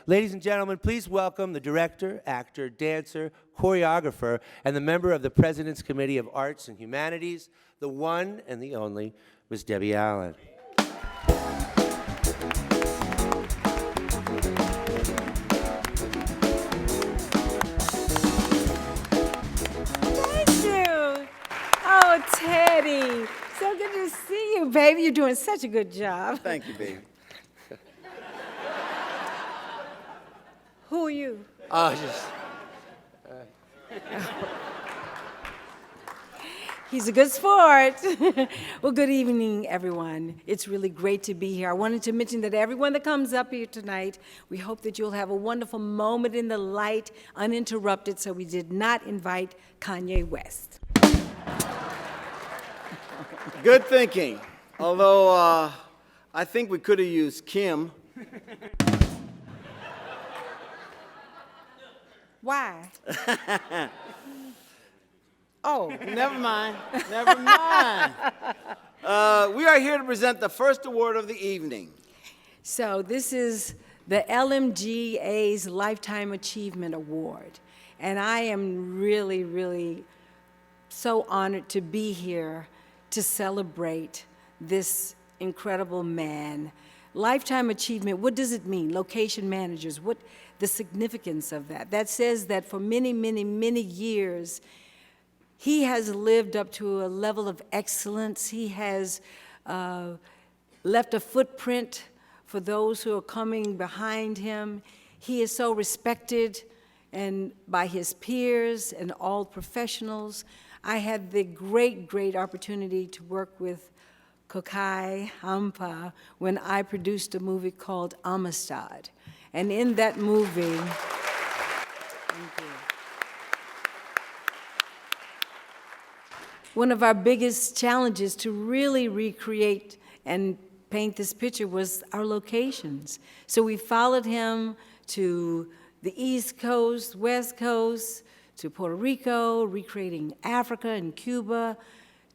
Ladies and gentlemen, please welcome the director, actor, dancer, choreographer, and the member of the President's Committee of Arts and Humanities, the one and the only, Ms. Debbie Allen. Oh, Teddy, so good to see you, baby. You're doing such a good job. Thank you, baby. Who are you? He's a good sport. Well, good evening, everyone. It's really great to be here. I wanted to mention that everyone that comes up here tonight, we hope that you'll have a wonderful moment in the light, uninterrupted, so we did not invite Kanye West. Good thinking. Although I think we could have used Kim. Why? Oh, never mind. Never mind. We are here to present the first award of the evening. So this is the LMGI's Lifetime Achievement Award. And I am really, really so honored to be here to celebrate this incredible man. Lifetime achievement, what does it mean? Location managers, what the significance of that? That says that for many, many, many years, he has lived up to a level of excellence. He has left a footprint for those who are coming behind him. He is so respected and by his peers and all professionals. I had the great, great opportunity to work with Kokayi Ampah when I produced a movie called Amistad. And in that movie, thank you. One of our biggest challenges to really recreate and paint this picture was our locations. So we followed him to the East Coast, West Coast, to Puerto Rico, recreating Africa and Cuba,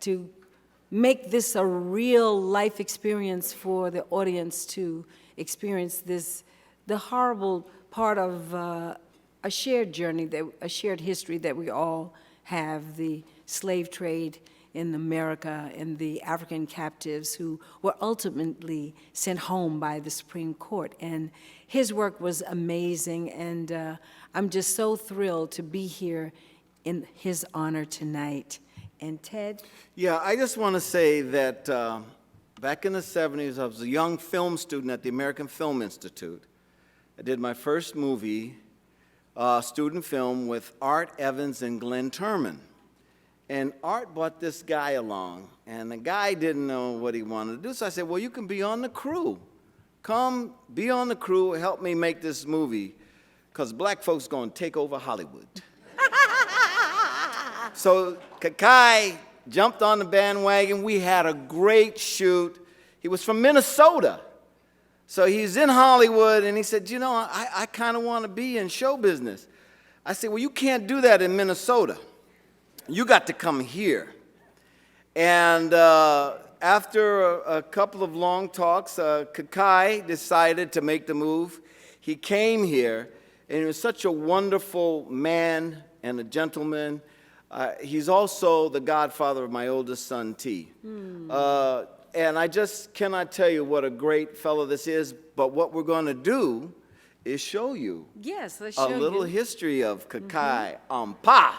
to make this a real life experience for the audience to experience this, the horrible part of a shared journey, a shared history that we all have, the slave trade in America and the African captives who were ultimately sent home by the Supreme Court. And his work was amazing, and I'm just so thrilled to be here in his honor tonight. And Ted? Yeah, I just want to say that back in the 70s, I was a young film student at the American Film Institute. I did my first movie, student film, with Art Evans and Glenn Turman. And Art brought this guy along, and the guy didn't know what he wanted to do, so I said, well, you can be on the crew. Come, be on the crew, help me make this movie, because black folks are going to take over Hollywood. So Kokayi jumped on the bandwagon. We had a great shoot. He was from Minnesota. So he's in Hollywood, and he said, you know, I kind of want to be in show business. I said, well, you can't do that in Minnesota. You got to come here. And after a couple of long talks, Kokayi decided to make the move. He came here, and he was such a wonderful man and a gentleman. He's also the godfather of my oldest son, T. And I just cannot tell you what a great fellow this is, but what we're going to do is show you Yes, let's show a little you. history of Kokayi Ampah.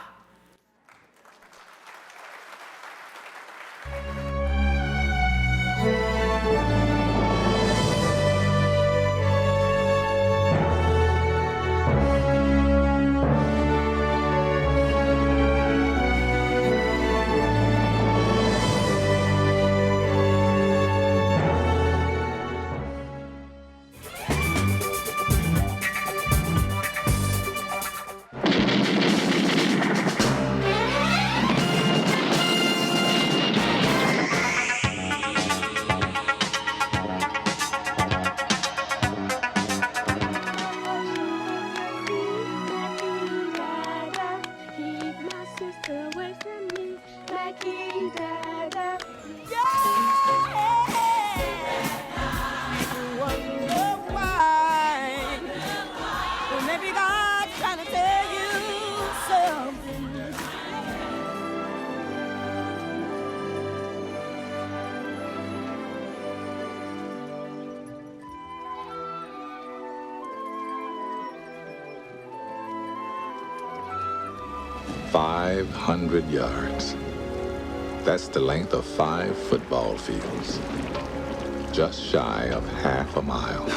500 yards. That's the length of 5 football fields. Just shy of half a mile.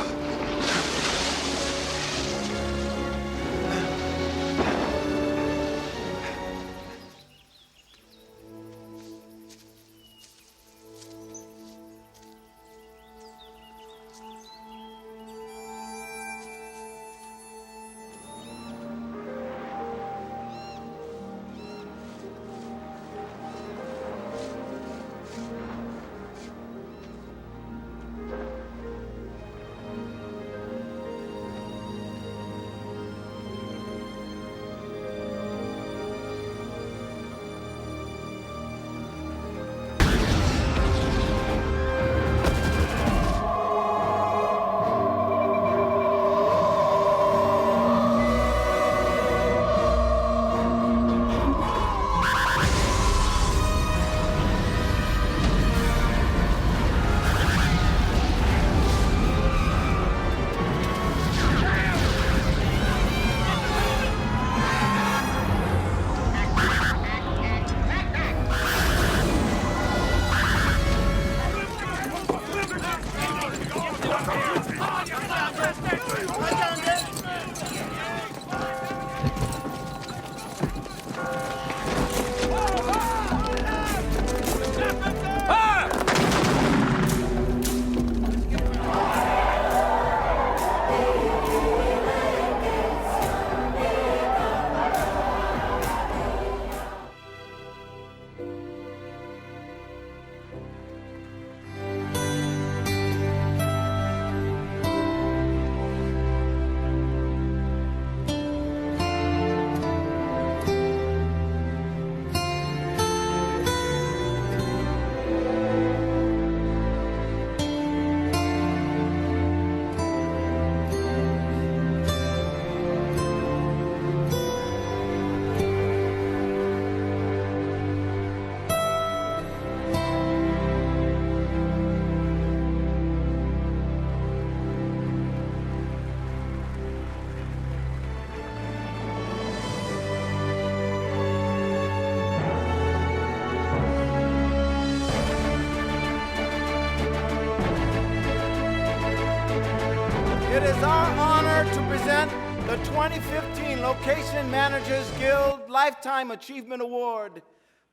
It is our honor to present the 2015 Location Managers Guild Lifetime Achievement Award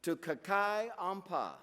to Kokayi Ampah.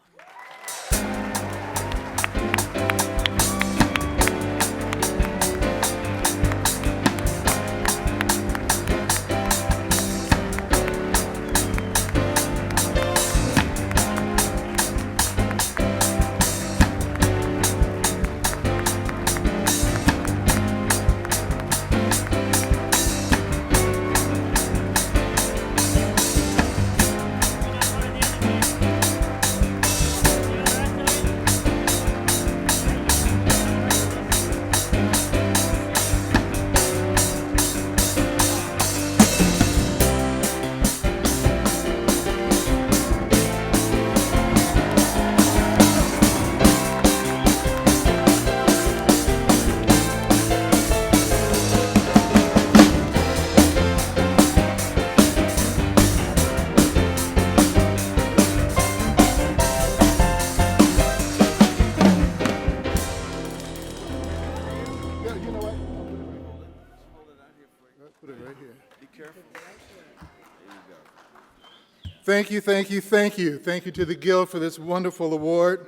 Thank you, thank you, thank you. Thank you to the Guild for this wonderful award.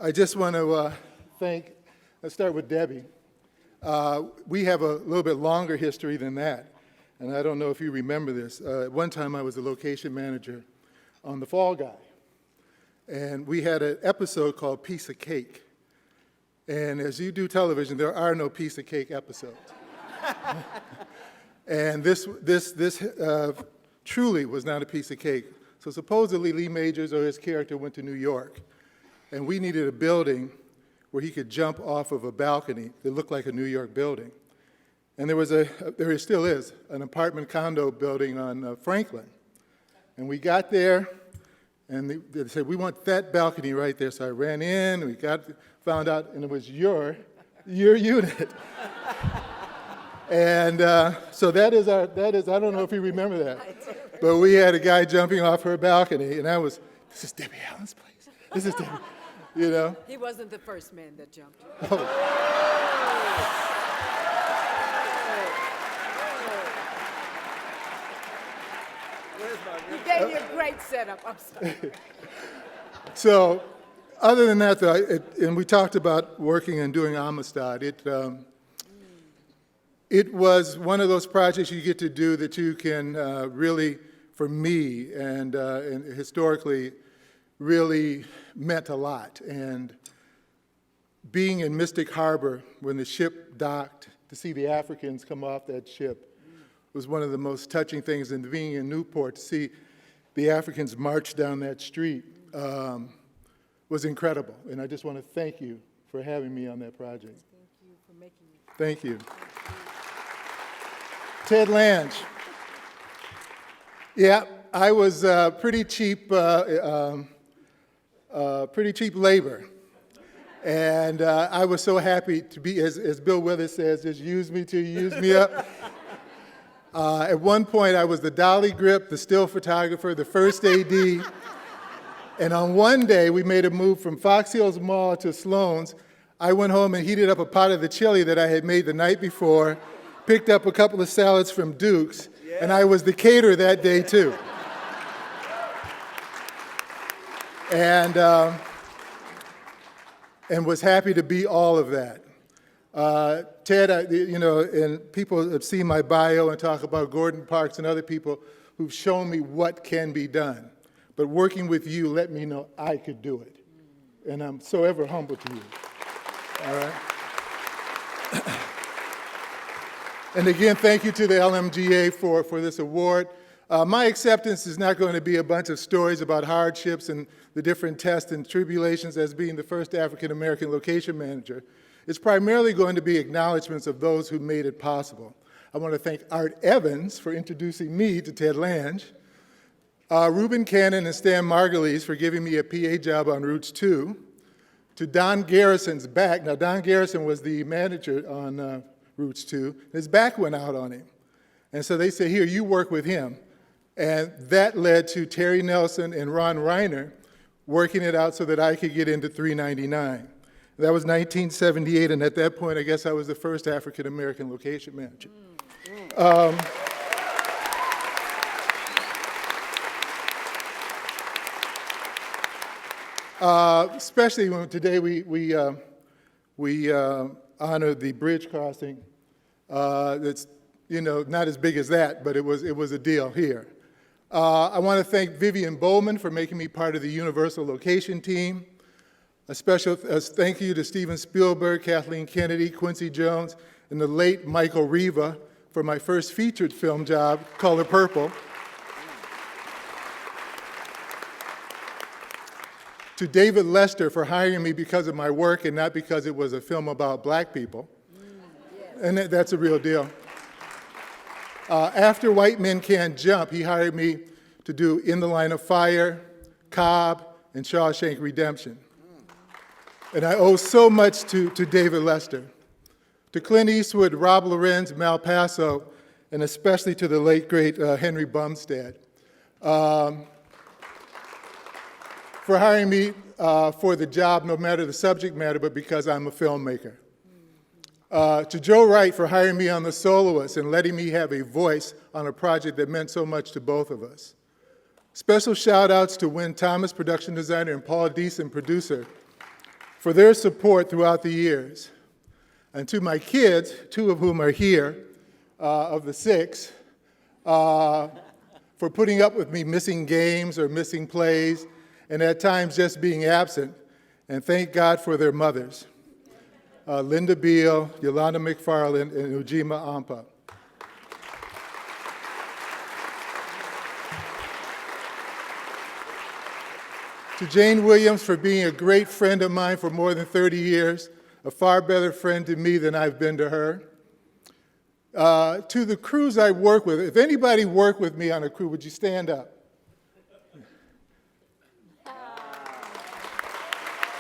I just want to let's start with Debbie. We have a little bit longer history than that, and I don't know if you remember this. At one time I was a location manager on The Fall Guy, and we had an episode called Piece of Cake. And as you do television, there are no piece of cake episodes. And this truly was not a piece of cake. So supposedly Lee Majors or his character went to New York, and we needed a building where he could jump off of a balcony that looked like a New York building. And there still is, an apartment condo building on Franklin. And we got there, and they said, we want that balcony right there. So I ran in, and found out, and it was your unit. And so that is, I don't know if you remember that. But we had a guy jumping off her balcony, and this is Debbie Allen's place. This is Debbie, you know? He wasn't the first man that jumped. He gave you a great setup. I'm sorry. So, other than that, though, and we talked about working and doing Amistad. It was one of those projects you get to do that you can really, for me, and historically, really meant a lot. And being in Mystic Harbor when the ship docked, to see the Africans come off that ship was one of the most touching things. And being in Newport, to see the Africans march down that street was incredible. And I just want to thank you for having me on that project. Thank you for making it. Thank you. Ted Lange. Yeah, I was pretty cheap labor. And I was so happy to be, as Bill Withers says, just use me till you use me up. At one point, I was the dolly grip, the still photographer, the first AD. And on one day, we made a move from Fox Hills Mall to Sloan's. I went home and heated up a pot of the chili that I had made the night before, picked up a couple of salads from Duke's, and I was the caterer that day, too. And was happy to be all of that. Ted, and people have seen my bio and talk about Gordon Parks and other people who've shown me what can be done. But working with you let me know I could do it. And I'm so ever humble to you. All right? And again, thank you to the LMGA for this award. My acceptance is not going to be a bunch of stories about hardships and the different tests and tribulations as being the first African-American location manager. It's primarily going to be acknowledgments of those who made it possible. I want to thank Art Evans for introducing me to Ted Lange, Reuben Cannon and Stan Margulies for giving me a PA job on Roots 2, to Don Garrison's back. Now, Don Garrison was the manager on Roots 2. His back went out on him. And so they said, here, you work with him. And that led to Terry Nelson and Ron Reiner working it out so that I could get into 399. That was 1978, and at that point, I guess I was the first African-American location manager. Especially when today we honored the bridge crossing. That's not as big as that, but it was a deal here. I want to thank Vivian Bowman for making me part of the Universal Location team. A special thank you to Steven Spielberg, Kathleen Kennedy, Quincy Jones, and the late Michael Riva for my first featured film job, Color Purple. To David Lester for hiring me because of my work and not because it was a film about black people. And that's a real deal. After White Men Can't Jump, he hired me to do In the Line of Fire, Cobb, and Shawshank Redemption. And I owe so much to David Lester, to Clint Eastwood, Rob Lorenz, Malpaso, and especially to the late, great Henry Bumstead, for hiring me for the job, no matter the subject matter, but because I'm a filmmaker. To Joe Wright for hiring me on The Soloist and letting me have a voice on a project that meant so much to both of us. Special shout outs to Wynn Thomas, production designer, and Paul Deason, producer, for their support throughout the years. And to my kids, 2 of whom are here, of the 6, for putting up with me missing games or missing plays, and at times just being absent, and thank God for their mothers, Linda Beal, Yolanda McFarland, and Ujima Ampah. To Jane Williams for being a great friend of mine for more than 30 years, a far better friend to me than I've been to her. To the crews I work with, if anybody worked with me on a crew, would you stand up?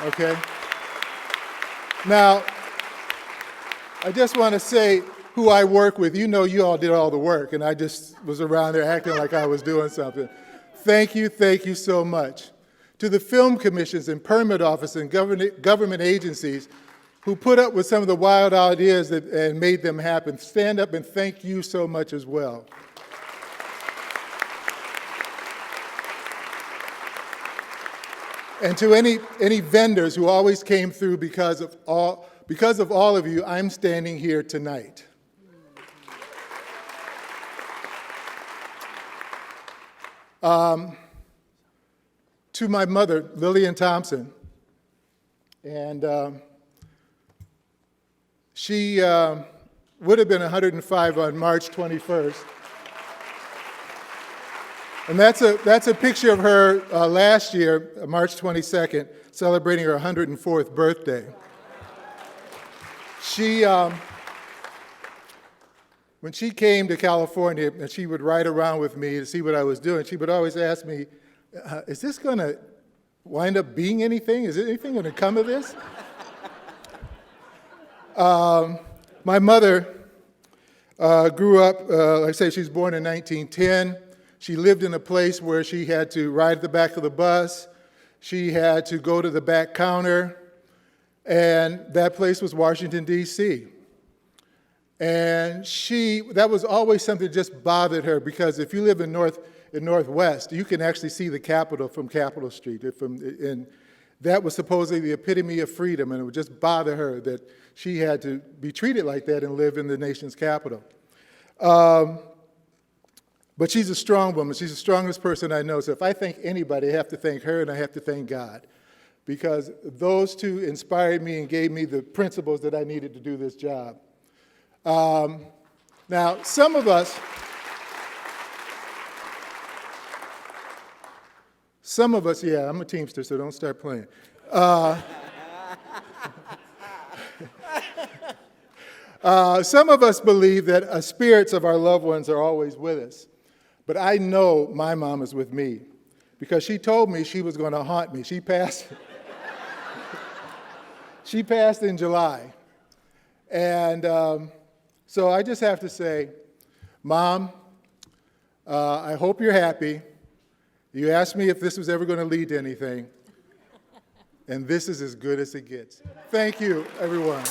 Okay. Now, I just want to say, who I work with, you know you all did all the work, and I just was around there acting like I was doing something. Thank you so much. To the film commissions and permit office and government agencies who put up with some of the wild ideas and made them happen, stand up and thank you so much as well. And to any vendors who always came through because of all of you, I'm standing here tonight. To my mother, Lillian Thompson, and she would have been 105 on March 21st. And that's a picture of her last year, March 22nd, celebrating her 104th birthday. She, when she came to California and she would ride around with me to see what I was doing, she would always ask me, is this going to wind up being anything? Is anything going to come of this? My mother grew up, like I say, she was born in 1910. She lived in a place where she had to ride at the back of the bus. She had to go to the back counter, and that place was Washington, D.C. And that was always something that just bothered her, because if you live in Northwest, you can actually see the Capitol from Capitol Street. And that was supposedly the epitome of freedom, and it would just bother her that she had to be treated like that and live in the nation's capital. But she's a strong woman. She's the strongest person I know. So if I thank anybody, I have to thank her and I have to thank God, because those two inspired me and gave me the principles that I needed to do this job. Now, some of us, yeah, I'm a Teamster, so don't start playing. Some of us believe that spirits of our loved ones are always with us. But I know my mom is with me, because she told me she was going to haunt me. She passed in July. And so I just have to say, Mom, I hope you're happy. You asked me if this was ever going to lead to anything, and this is as good as it gets. Thank you, everyone.